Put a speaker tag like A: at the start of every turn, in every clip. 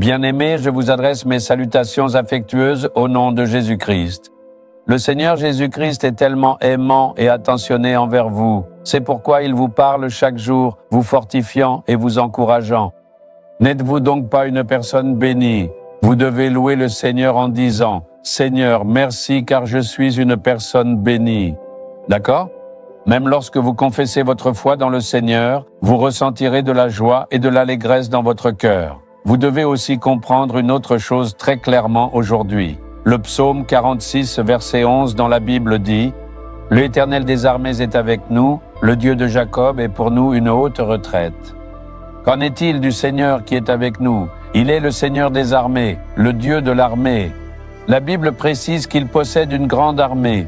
A: Bien-aimés, je vous adresse mes salutations affectueuses au nom de Jésus-Christ. Le Seigneur Jésus-Christ est tellement aimant et attentionné envers vous. C'est pourquoi il vous parle chaque jour, vous fortifiant et vous encourageant. N'êtes-vous donc pas une personne bénie? Vous devez louer le Seigneur en disant « Seigneur, merci car je suis une personne bénie ». D'accord? Même lorsque vous confessez votre foi dans le Seigneur, vous ressentirez de la joie et de l'allégresse dans votre cœur. Vous devez aussi comprendre une autre chose très clairement aujourd'hui. Le psaume 46, verset 11 dans la Bible dit « L'Éternel des armées est avec nous, le Dieu de Jacob est pour nous une haute retraite. » Qu'en est-il du Seigneur qui est avec nous? Il est le Seigneur des armées, le Dieu de l'armée. La Bible précise qu'il possède une grande armée.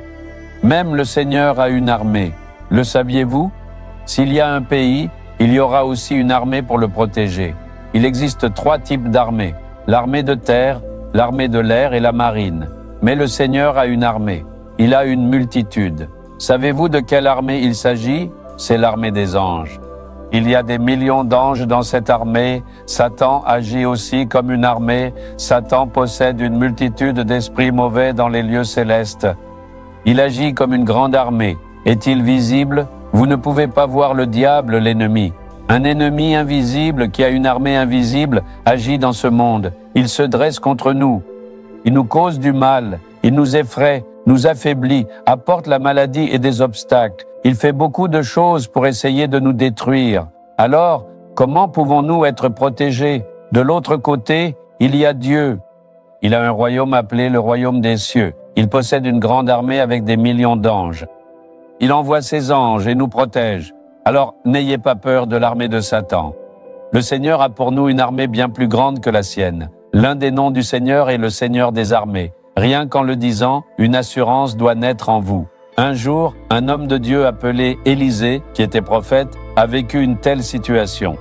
A: Même le Seigneur a une armée. Le saviez-vous? S'il y a un pays, il y aura aussi une armée pour le protéger. Il existe 3 types d'armées, l'armée de terre, l'armée de l'air et la marine. Mais le Seigneur a une armée. Il a une multitude. Savez-vous de quelle armée il s'agit? C'est l'armée des anges. Il y a des millions d'anges dans cette armée. Satan agit aussi comme une armée. Satan possède une multitude d'esprits mauvais dans les lieux célestes. Il agit comme une grande armée. Est-il visible? Vous ne pouvez pas voir le diable, l'ennemi. Un ennemi invisible qui a une armée invisible agit dans ce monde. Il se dresse contre nous. Il nous cause du mal. Il nous effraie, nous affaiblit, apporte la maladie et des obstacles. Il fait beaucoup de choses pour essayer de nous détruire. Alors, comment pouvons-nous être protégés? De l'autre côté, il y a Dieu. Il a un royaume appelé le royaume des cieux. Il possède une grande armée avec des millions d'anges. Il envoie ses anges et nous protège. Alors, n'ayez pas peur de l'armée de Satan. Le Seigneur a pour nous une armée bien plus grande que la sienne. L'un des noms du Seigneur est le Seigneur des armées. Rien qu'en le disant, une assurance doit naître en vous. Un jour, un homme de Dieu appelé Élisée, qui était prophète, a vécu une telle situation.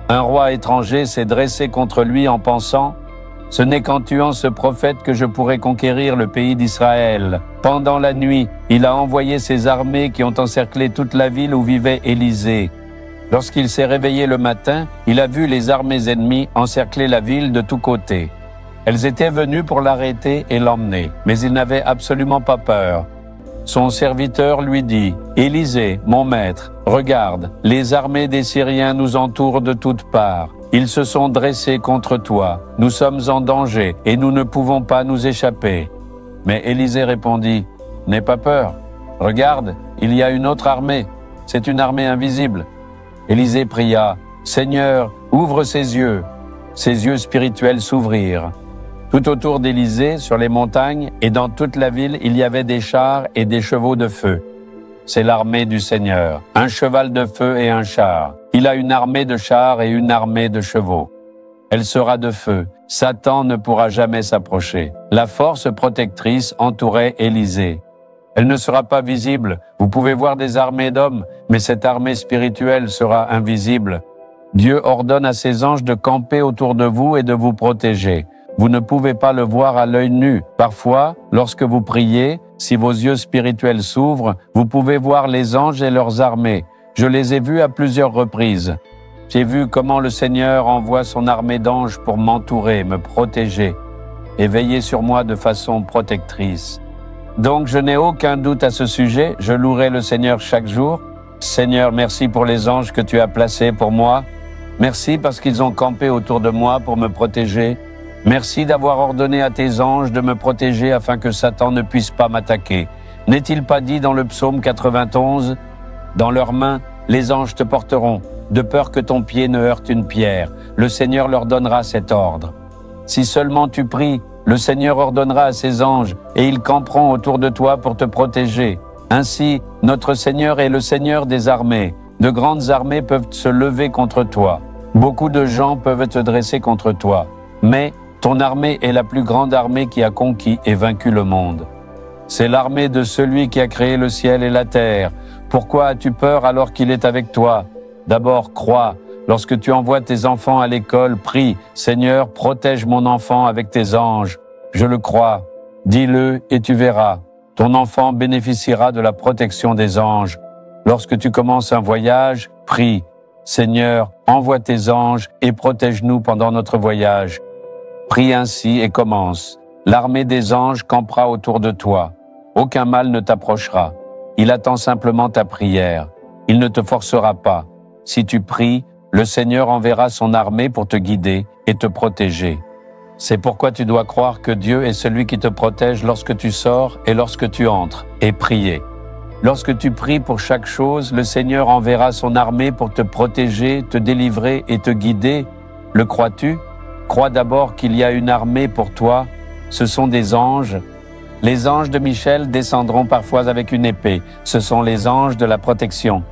A: Un roi étranger s'est dressé contre lui en pensant « Ce n'est qu'en tuant ce prophète que je pourrai conquérir le pays d'Israël. » Pendant la nuit, il a envoyé ses armées qui ont encerclé toute la ville où vivait Élisée. Lorsqu'il s'est réveillé le matin, il a vu les armées ennemies encercler la ville de tous côtés. Elles étaient venues pour l'arrêter et l'emmener, mais il n'avait absolument pas peur. Son serviteur lui dit « Élisée, mon maître, regarde, les armées des Syriens nous entourent de toutes parts. Ils se sont dressés contre toi. Nous sommes en danger et nous ne pouvons pas nous échapper. » Mais Élisée répondit « N'aie pas peur. Regarde, il y a une autre armée. C'est une armée invisible. » Élisée pria « Seigneur, ouvre ses yeux. » Ses yeux spirituels s'ouvrirent. Tout autour d'Élisée, sur les montagnes et dans toute la ville, il y avait des chars et des chevaux de feu. C'est l'armée du Seigneur, un cheval de feu et un char. Il a une armée de chars et une armée de chevaux. Elle sera de feu. Satan ne pourra jamais s'approcher. La force protectrice entourait Élisée. Elle ne sera pas visible. Vous pouvez voir des armées d'hommes, mais cette armée spirituelle sera invisible. Dieu ordonne à ses anges de camper autour de vous et de vous protéger. Vous ne pouvez pas le voir à l'œil nu. Parfois, lorsque vous priez, si vos yeux spirituels s'ouvrent, vous pouvez voir les anges et leurs armées. Je les ai vus à plusieurs reprises. J'ai vu comment le Seigneur envoie son armée d'anges pour m'entourer, me protéger et veiller sur moi de façon protectrice. Donc je n'ai aucun doute à ce sujet, je louerai le Seigneur chaque jour. Seigneur, merci pour les anges que tu as placés pour moi. Merci parce qu'ils ont campé autour de moi pour me protéger. Merci d'avoir ordonné à tes anges de me protéger afin que Satan ne puisse pas m'attaquer. N'est-il pas dit dans le psaume 91 « Dans leurs mains, les anges te porteront, de peur que ton pied ne heurte une pierre. Le Seigneur leur donnera cet ordre. Si seulement tu pries, le Seigneur ordonnera à ses anges, et ils camperont autour de toi pour te protéger. Ainsi, notre Seigneur est le Seigneur des armées. De grandes armées peuvent se lever contre toi. Beaucoup de gens peuvent te dresser contre toi. Mais ton armée est la plus grande armée qui a conquis et vaincu le monde. C'est l'armée de celui qui a créé le ciel et la terre. Pourquoi as-tu peur alors qu'il est avec toi? D'abord, crois. Lorsque tu envoies tes enfants à l'école, prie. Seigneur, protège mon enfant avec tes anges. Je le crois. Dis-le et tu verras. Ton enfant bénéficiera de la protection des anges. Lorsque tu commences un voyage, prie. Seigneur, envoie tes anges et protège-nous pendant notre voyage. Prie ainsi et commence. L'armée des anges campera autour de toi. Aucun mal ne t'approchera. Il attend simplement ta prière. Il ne te forcera pas. Si tu pries, le Seigneur enverra son armée pour te guider et te protéger. C'est pourquoi tu dois croire que Dieu est celui qui te protège lorsque tu sors et lorsque tu entres, et prier. Lorsque tu pries pour chaque chose, le Seigneur enverra son armée pour te protéger, te délivrer et te guider. Le crois-tu? Crois d'abord qu'il y a une armée pour toi. Ce sont des anges. Les anges de Michel descendront parfois avec une épée. Ce sont les anges de la protection.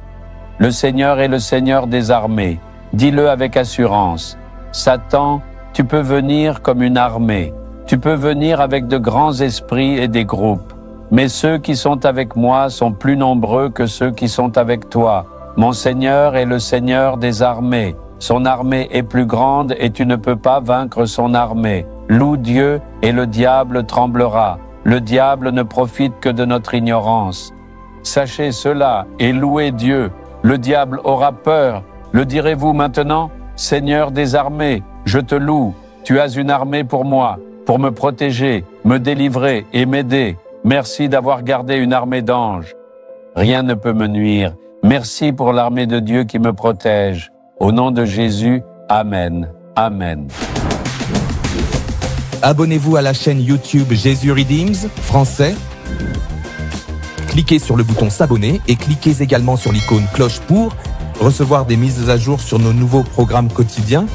A: Le Seigneur est le Seigneur des armées. Dis-le avec assurance. Satan, tu peux venir comme une armée. Tu peux venir avec de grands esprits et des groupes. Mais ceux qui sont avec moi sont plus nombreux que ceux qui sont avec toi. Mon Seigneur est le Seigneur des armées. Son armée est plus grande et tu ne peux pas vaincre son armée. Loue Dieu et le diable tremblera. Le diable ne profite que de notre ignorance. Sachez cela et louez Dieu. Le diable aura peur. Le direz-vous maintenant? Seigneur des armées, je te loue. Tu as une armée pour moi, pour me protéger, me délivrer et m'aider. Merci d'avoir gardé une armée d'anges. Rien ne peut me nuire. Merci pour l'armée de Dieu qui me protège. Au nom de Jésus, Amen. Amen.
B: Abonnez-vous à la chaîne YouTube Jésus Redeems français. Cliquez sur le bouton s'abonner et cliquez également sur l'icône cloche pour recevoir des mises à jour sur nos nouveaux programmes quotidiens.